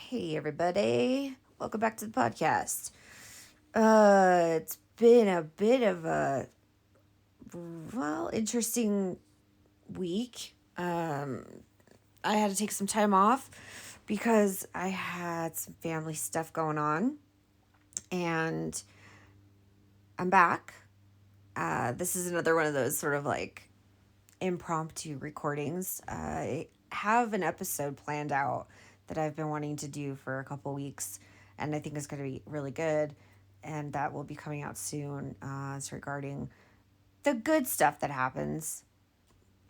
Hey everybody, welcome back to the podcast. It's been a bit of a interesting week. I had to take some time off because I had some family stuff going on, and I'm back. This is another one of those sort of like impromptu recordings. I have an episode planned out that I've been wanting to do for a couple weeks, and I think it's going to be really good. And that will be coming out soon. It's regarding the good stuff that happens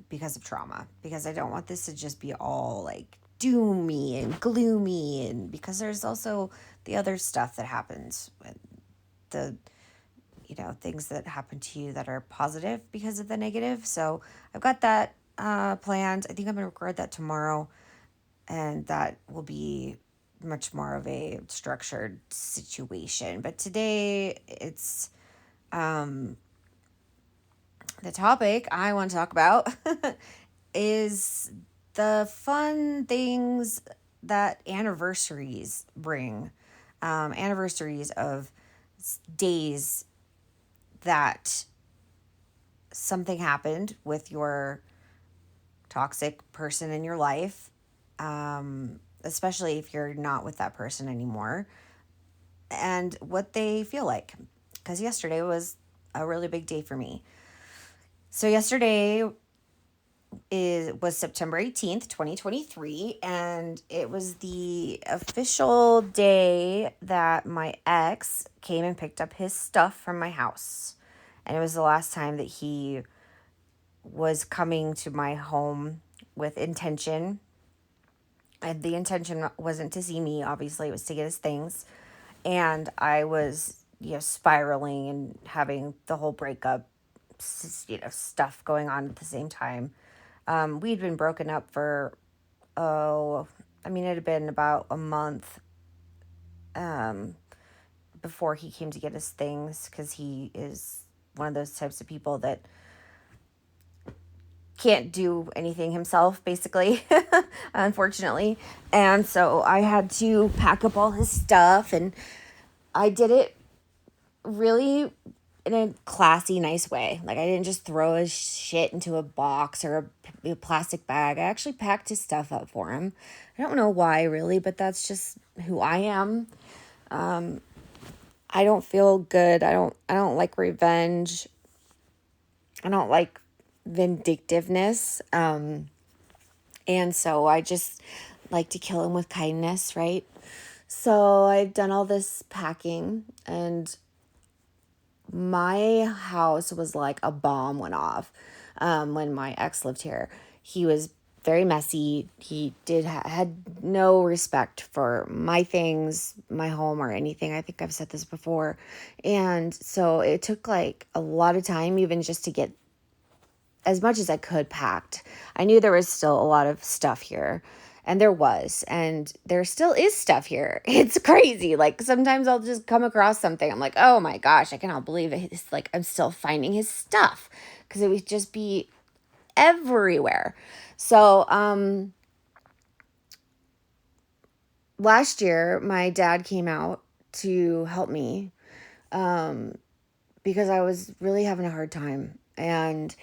because of trauma. Because I don't want this to just be all like doomy and gloomy, and because there's also the other stuff that happens, the things that happen to you that are positive because of the negative. So I've got that planned. I think I'm going to record that tomorrow, and that will be much more of a structured situation. But today, it's the topic I want to talk about is the fun things that anniversaries bring. Anniversaries of days that something happened with your toxic person in your life, especially if you're not with that person anymore, and what they feel like. Because yesterday was a really big day for me. So yesterday was September 18th, 2023, and it was the official day that my ex came and picked up his stuff from my house. And it was the last time that he was coming to my home with intention. And the intention wasn't to see me, obviously, it was to get his things. And I was, spiraling and having the whole breakup, stuff going on at the same time. We'd been broken up for, it had been about a month before he came to get his things, because he is one of those types of people that can't do anything himself, basically, unfortunately. And so I had to pack up all his stuff, and I did it really in a classy, nice way. Like, I didn't just throw his shit into a box or a plastic bag. I actually packed his stuff up for him. I don't know why, really, but that's just who I am. I don't feel good. I don't like revenge. I don't like vindictiveness. And so I just like to kill him with kindness, right? So I've done all this packing, and my house was like a bomb went off when my ex lived here. He was very messy. He had no respect for my things, my home, or anything. I think I've said this before. And so it took like a lot of time even just to get as much as I could packed. I knew there was still a lot of stuff here. And there was. And there still is stuff here. It's crazy. Like, sometimes I'll just come across something. I'm like, oh my gosh, I cannot believe it. It's like I'm still finding his stuff. Because it would just be everywhere. So, last year, my dad came out to help me because I was really having a hard time. And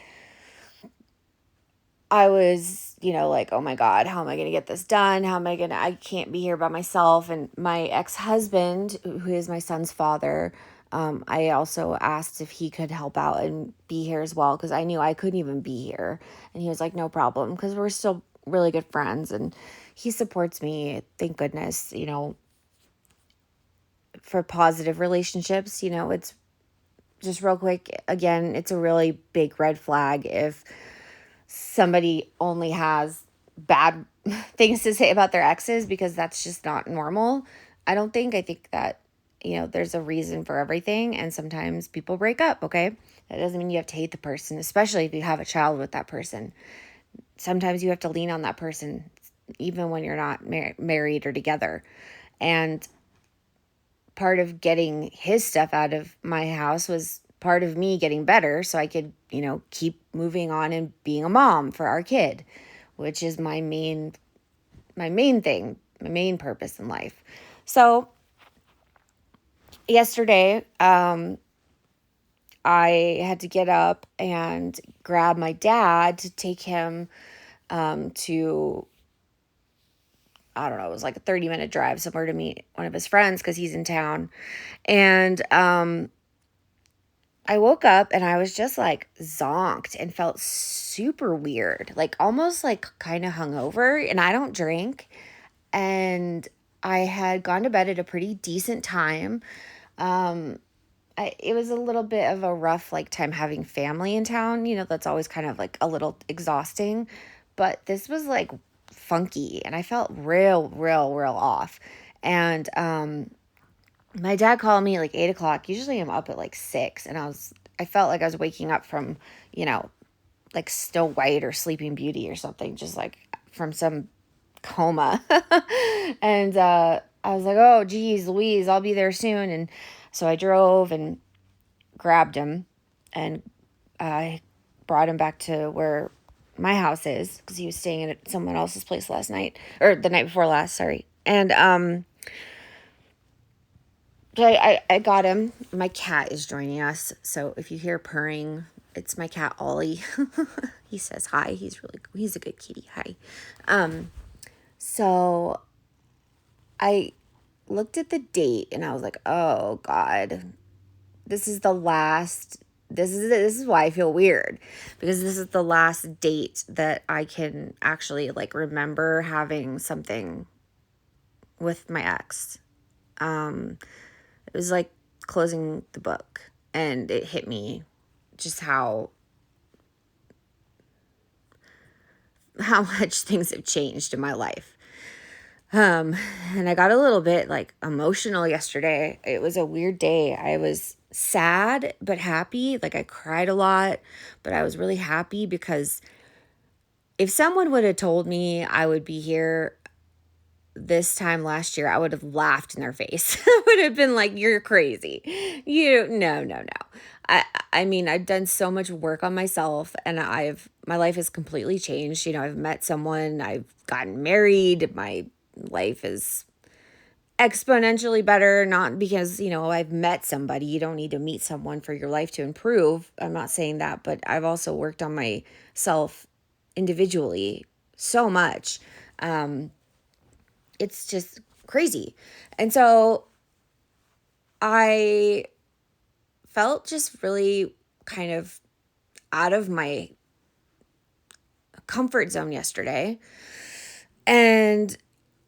I was, like, oh my God, how am I going to get this done? I can't be here by myself. And my ex-husband, who is my son's father, I also asked if he could help out and be here as well, because I knew I couldn't even be here. And he was like, no problem, because we're still really good friends. And he supports me, thank goodness, for positive relationships. It's just real quick. Again, it's a really big red flag if somebody only has bad things to say about their exes, because that's just not normal. I don't think. I think that, there's a reason for everything, and sometimes people break up, okay? That doesn't mean you have to hate the person, especially if you have a child with that person. Sometimes you have to lean on that person, even when you're not married or together. And part of getting his stuff out of my house was part of me getting better so I could, keep moving on and being a mom for our kid, which is my main thing. my main purpose in life. So yesterday, I had to get up and grab my dad to take him to, I don't know, it was like a 30-minute drive somewhere to meet one of his friends because he's in town. And I woke up and I was just like zonked and felt super weird, like almost like kind of hungover. And I don't drink. And I had gone to bed at a pretty decent time. It was a little bit of a rough like time having family in town. That's always kind of like a little exhausting. But this was like funky and I felt real off. And my dad called me at like 8 o'clock. Usually I'm up at like 6, and I felt like I was waking up from, like Snow White or Sleeping Beauty or something, just like from some coma. And I was like, oh, geez, Louise, I'll be there soon. And so I drove and grabbed him, and I brought him back to where my house is because he was staying at someone else's place last night, or the night before last, sorry. And so I got him. My cat is joining us, so if you hear purring, it's my cat Ollie. He says hi. He's a good kitty. Hi. So I looked at the date and I was like, oh God, this is the last. This is why I feel weird, because this is the last date that I can actually like remember having something with my ex. It was like closing the book, and it hit me just how much things have changed in my life. And I got a little bit like emotional yesterday. It was a weird day. I was sad but happy. Like I cried a lot, but I was really happy because if someone would have told me I would be here this time last year, I would have laughed in their face. I would have been like, you're crazy. No. I mean, I've done so much work on myself, and my life has completely changed. I've met someone, I've gotten married, my life is exponentially better, not because, I've met somebody. You don't need to meet someone for your life to improve. I'm not saying that, but I've also worked on myself individually so much. It's just crazy. And so I felt just really kind of out of my comfort zone yesterday. And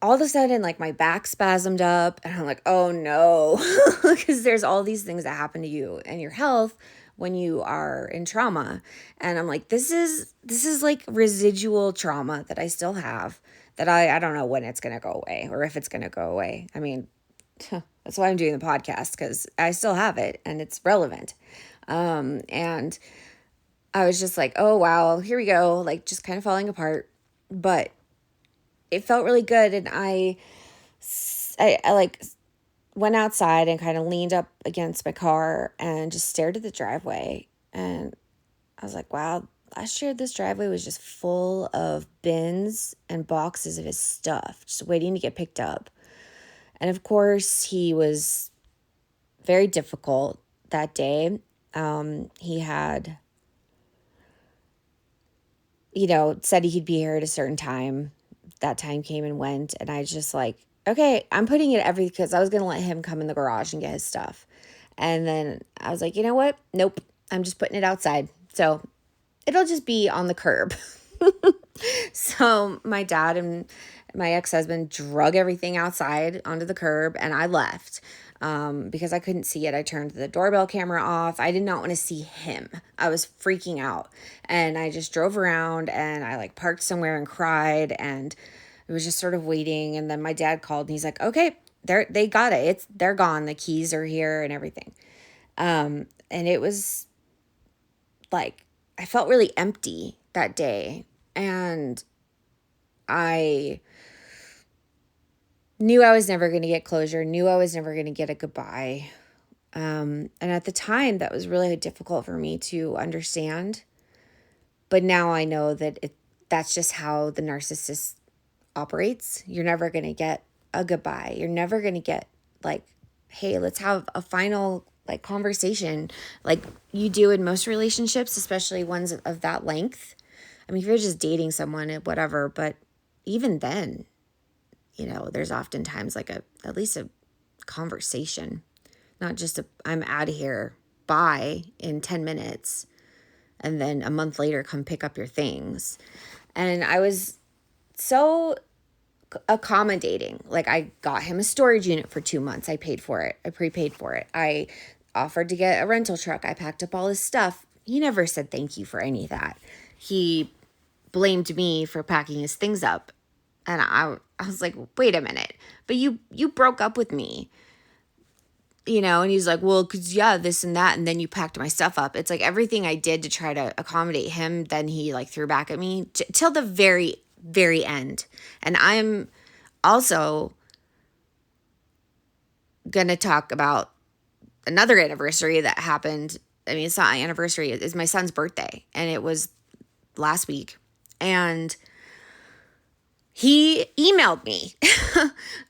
all of a sudden, like my back spasmed up, and I'm like, oh no, because there's all these things that happen to you and your health when you are in trauma. And I'm like, this is like residual trauma that I still have, that I don't know when it's going to go away or if it's going to go away. I mean, that's why I'm doing the podcast, because I still have it and it's relevant. And I was just like, oh, wow, here we go. Like just kind of falling apart, but it felt really good. And I like went outside and kind of leaned up against my car and just stared at the driveway. And I was like, wow, last year this driveway was just full of bins and boxes of his stuff, just waiting to get picked up. And of course, he was very difficult that day. He had, said he'd be here at a certain time. That time came and went. And I just like, okay, I'm putting it because I was going to let him come in the garage and get his stuff. And then I was like, you know what? Nope. I'm just putting it outside. So it'll just be on the curb. So my dad and my ex-husband drug everything outside onto the curb, and I left because I couldn't see it. I turned the doorbell camera off. I did not want to see him. I was freaking out, and I just drove around, and I like parked somewhere and cried, and it was just sort of waiting. And then my dad called, and he's like, okay, they got it. They're gone. The keys are here and everything. And it was like, I felt really empty that day. And I knew I was never going to get closure, knew I was never going to get a goodbye. And at the time, that was really difficult for me to understand. But now I know that that's just how the narcissist operates. You're never going to get a goodbye. You're never going to get like, hey, let's have a final like conversation like you do in most relationships, especially ones of that length. I mean, if you're just dating someone, whatever, but even then, there's oftentimes like at least a conversation, not just I'm out of here, bye in 10 minutes, and then a month later come pick up your things. And I was so accommodating. Like, I got him a storage unit for 2 months. I paid for it. I prepaid for it. I offered to get a rental truck. I packed up all his stuff. He never said thank you for any of that. He blamed me for packing his things up. And I was like, wait a minute. But you broke up with me. And he's like, well, because, yeah, this and that. And then you packed my stuff up. It's like everything I did to try to accommodate him, then he like threw back at me till the very, very end. And I'm also going to talk about another anniversary that happened. I mean, it's not an anniversary. It's my son's birthday. And it was last week. And he emailed me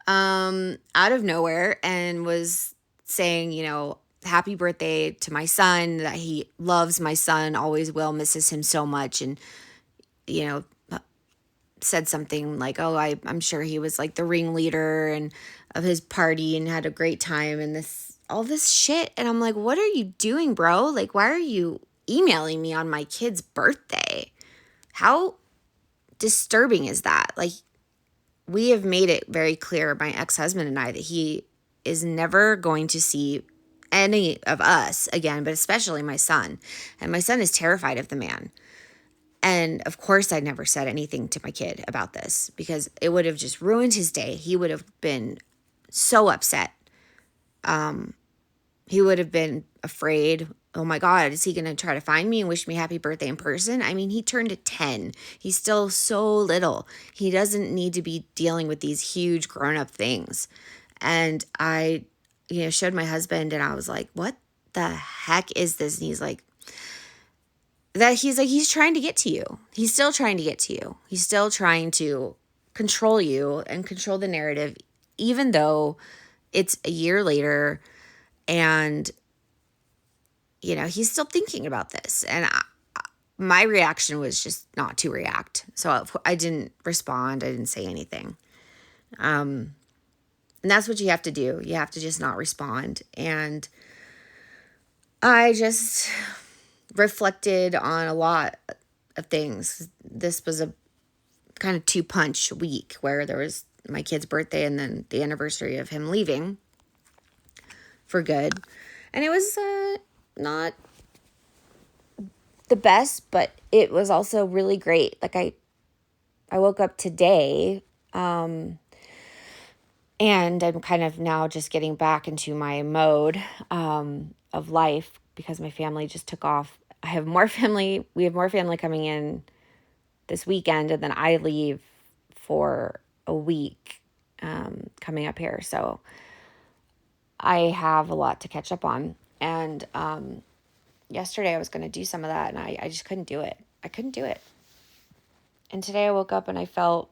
out of nowhere and was saying, happy birthday to my son, that he loves my son, always will, misses him so much. And, said something like, oh, I'm sure he was like the ringleader and of his party and had a great time and all this shit. And I'm like, what are you doing, bro? Like, why are you emailing me on my kid's birthday? How disturbing is that? Like, we have made it very clear, my ex-husband and I, that he is never going to see any of us again, but especially my son. And my son is terrified of the man. And of course, I never said anything to my kid about this because it would have just ruined his day. He would have been so upset. He would have been afraid. Oh my God, is he going to try to find me and wish me happy birthday in person? I mean, he turned 10. He's still so little. He doesn't need to be dealing with these huge grown-up things. And I, showed my husband and I was like, what the heck is this? And he's like, he's trying to get to you. He's still trying to get to you. He's still trying to control you and control the narrative, even though it's a year later and, he's still thinking about this. And my reaction was just not to react. So I didn't respond. I didn't say anything. And that's what you have to do. You have to just not respond. And I just reflected on a lot of things. This was a kind of 2-punch week where there was my kid's birthday and then the anniversary of him leaving for good. And it was not the best, but it was also really great. Like I woke up today and I'm kind of now just getting back into my mode of life because my family just took off. We have more family coming in this weekend, and then I leave for a week coming up here. So I have a lot to catch up on. And yesterday I was going to do some of that, and I just couldn't do it. I couldn't do it. And today I woke up and I felt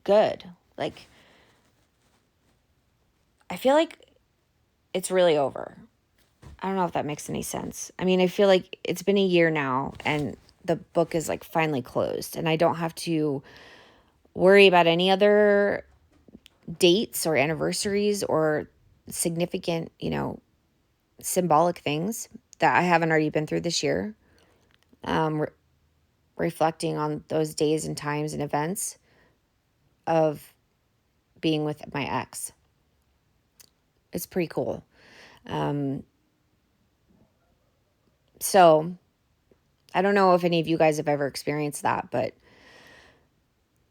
good. Like, I feel like it's really over. I don't know if that makes any sense. I mean, I feel like it's been a year now and the book is like finally closed and I don't have to worry about any other dates or anniversaries or significant, symbolic things that I haven't already been through this year. Reflecting on those days and times and events of being with my ex. It's pretty cool. So I don't know if any of you guys have ever experienced that, but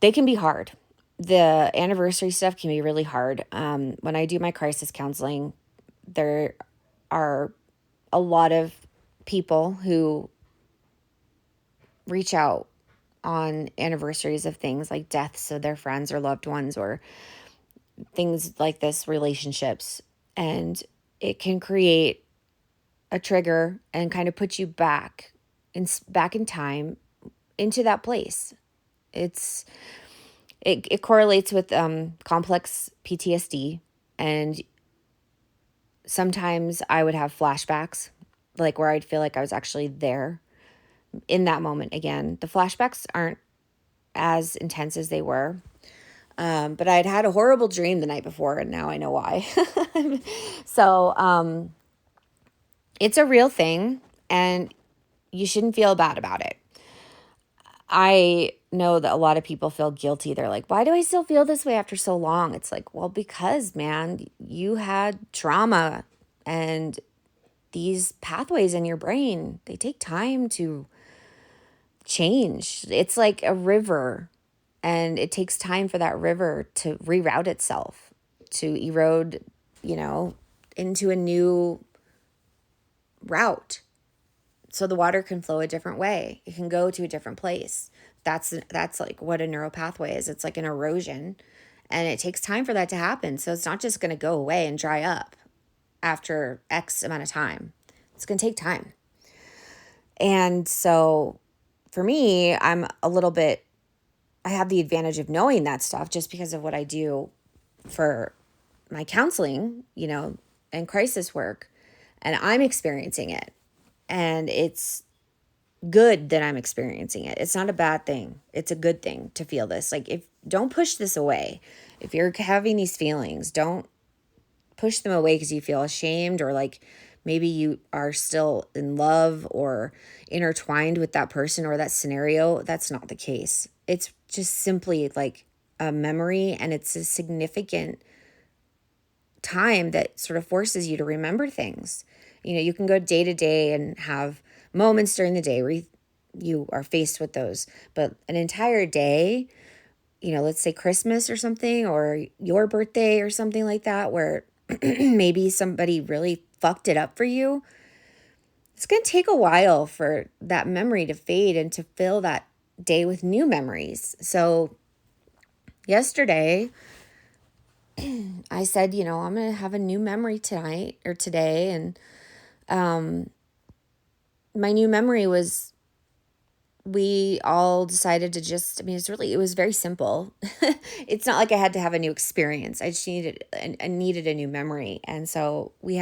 they can be hard. The anniversary stuff can be really hard. When I do my crisis counseling, there are a lot of people who reach out on anniversaries of things like deaths of their friends or loved ones or things like this, relationships. And it can create a trigger and kind of put you back in time into that place. It's It correlates with complex PTSD, and sometimes I would have flashbacks, like where I'd feel like I was actually there in that moment again. The flashbacks aren't as intense as they were, but I'd had a horrible dream the night before, and now I know why. So it's a real thing, and you shouldn't feel bad about it. I know that a lot of people feel guilty. They're like, why do I still feel this way after so long? It's like, well, because, man, you had trauma, and these pathways in your brain, they take time to change. It's like a river, and it takes time for that river to reroute itself, to erode, into a new route, so the water can flow a different way. It can go to a different place. That's like what a neural pathway is. It's like an erosion, and it takes time for that to happen. So it's not just going to go away and dry up after X amount of time. It's going to take time. And so for me, I have the advantage of knowing that stuff just because of what I do for my counseling, and crisis work, and I'm experiencing it. And it's good that I'm experiencing it. It's not a bad thing. It's a good thing to feel this. Like, don't push this away. If you're having these feelings, don't push them away because you feel ashamed, or like maybe you are still in love or intertwined with that person or that scenario. That's not the case. It's just simply like a memory, and it's a significant time that sort of forces you to remember things. You can go day to day and have moments during the day where you are faced with those, but an entire day, let's say Christmas or something, or your birthday or something like that, where maybe somebody really fucked it up for you, it's going to take a while for that memory to fade and to fill that day with new memories. So yesterday, I said, I'm going to have a new memory tonight or today. And my new memory was, we all decided to just, it was very simple. It's not like I had to have a new experience. I just needed a new memory. And so we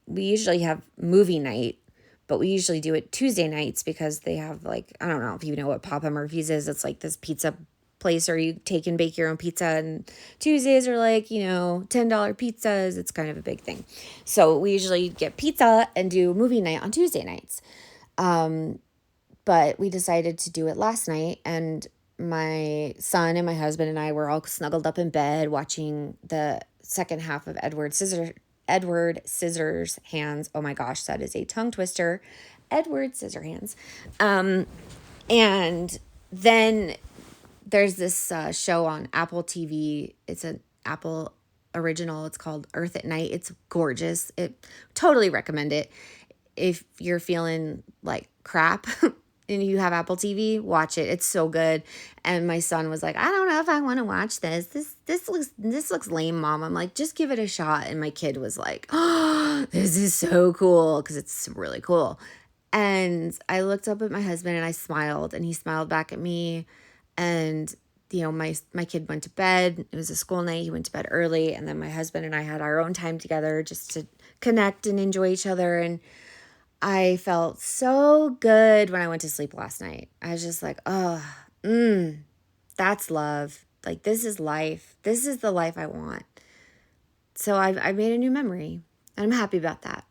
usually have movie night, but we usually do it Tuesday nights because they have, like, I don't know if you know what Papa Murphy's is. It's like this pizza place where you take and bake your own pizza, and Tuesdays are like, $10 pizzas. It's kind of a big thing. So we usually get pizza and do movie night on Tuesday nights. But we decided to do it last night, and my son and my husband and I were all snuggled up in bed watching the second half of Edward Scissorhands. Oh my gosh, that is a tongue twister. Edward Scissorhands. And then there's this show on Apple TV. It's an Apple original. It's called Earth at Night. It's gorgeous. Totally recommend it. If you're feeling like crap and you have Apple TV, watch it. It's so good. And my son was like, I don't know if I want to watch this. This looks lame, Mom. I'm like, just give it a shot. And my kid was like, oh, this is so cool, because it's really cool. And I looked up at my husband and I smiled, and he smiled back at me. And, my kid went to bed. It was a school night. He went to bed early. And then my husband and I had our own time together just to connect and enjoy each other. And I felt so good when I went to sleep last night. I was just like, oh, that's love. Like, this is life. This is the life I want. So I made a new memory, and I'm happy about that.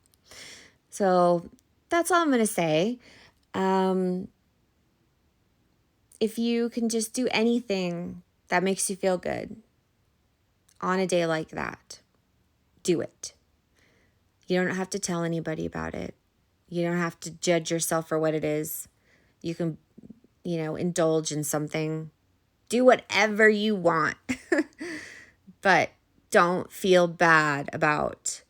So that's all I'm going to say. If you can just do anything that makes you feel good on a day like that, do it. You don't have to tell anybody about it. You don't have to judge yourself for what it is. You can, indulge in something. Do whatever you want. But don't feel bad about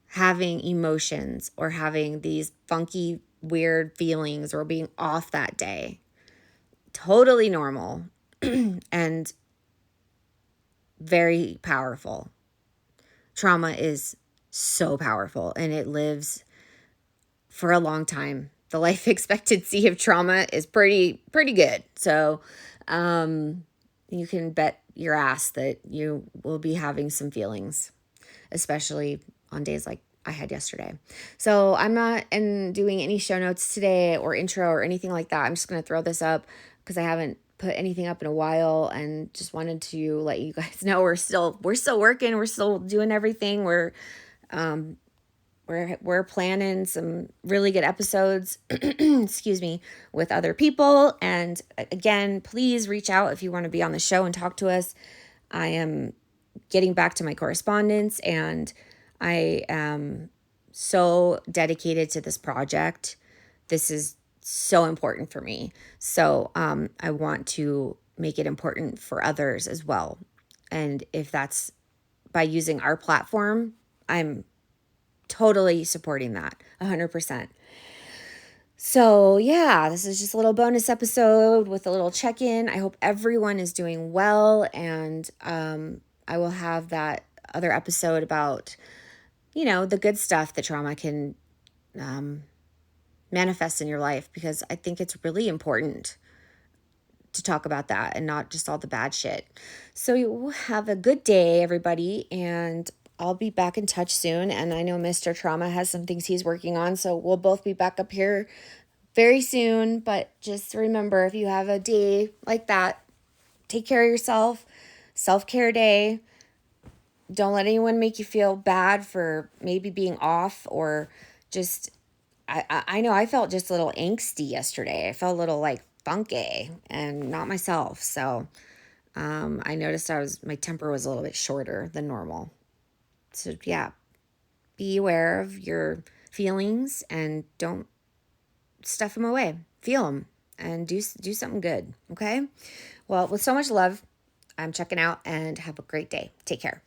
having emotions or having these funky, weird feelings or being off that day. Totally normal and very powerful. Trauma is so powerful, and it lives for a long time. The life expectancy of trauma is pretty good. So, you can bet your ass that you will be having some feelings, especially on days like I had yesterday. So I'm not doing any show notes today or intro or anything like that. I'm just going to throw this up because I haven't put anything up in a while, and just wanted to let you guys know we're still working. We're still doing everything. We're planning some really good episodes, excuse me, with other people. And again, please reach out if you want to be on the show and talk to us. I am getting back to my correspondence, and I am so dedicated to this project. This is so important for me. So I want to make it important for others as well. And if that's by using our platform, I'm totally supporting that 100%. So, yeah, this is just a little bonus episode with a little check in. I hope everyone is doing well. And I will have that other episode about, the good stuff that trauma can manifest in your life, because I think it's really important to talk about that and not just all the bad shit. So, you have a good day, everybody. And I'll be back in touch soon. And I know Mr. Trauma has some things he's working on. So we'll both be back up here very soon. But just remember, if you have a day like that, take care of yourself. Self-care day. Don't let anyone make you feel bad for maybe being off, or just, I know I felt just a little angsty yesterday. I felt a little like funky and not myself. So I noticed my temper was a little bit shorter than normal. So yeah, be aware of your feelings and don't stuff them away. Feel them and do something good. Okay. Well, with so much love, I'm checking out, and have a great day. Take care.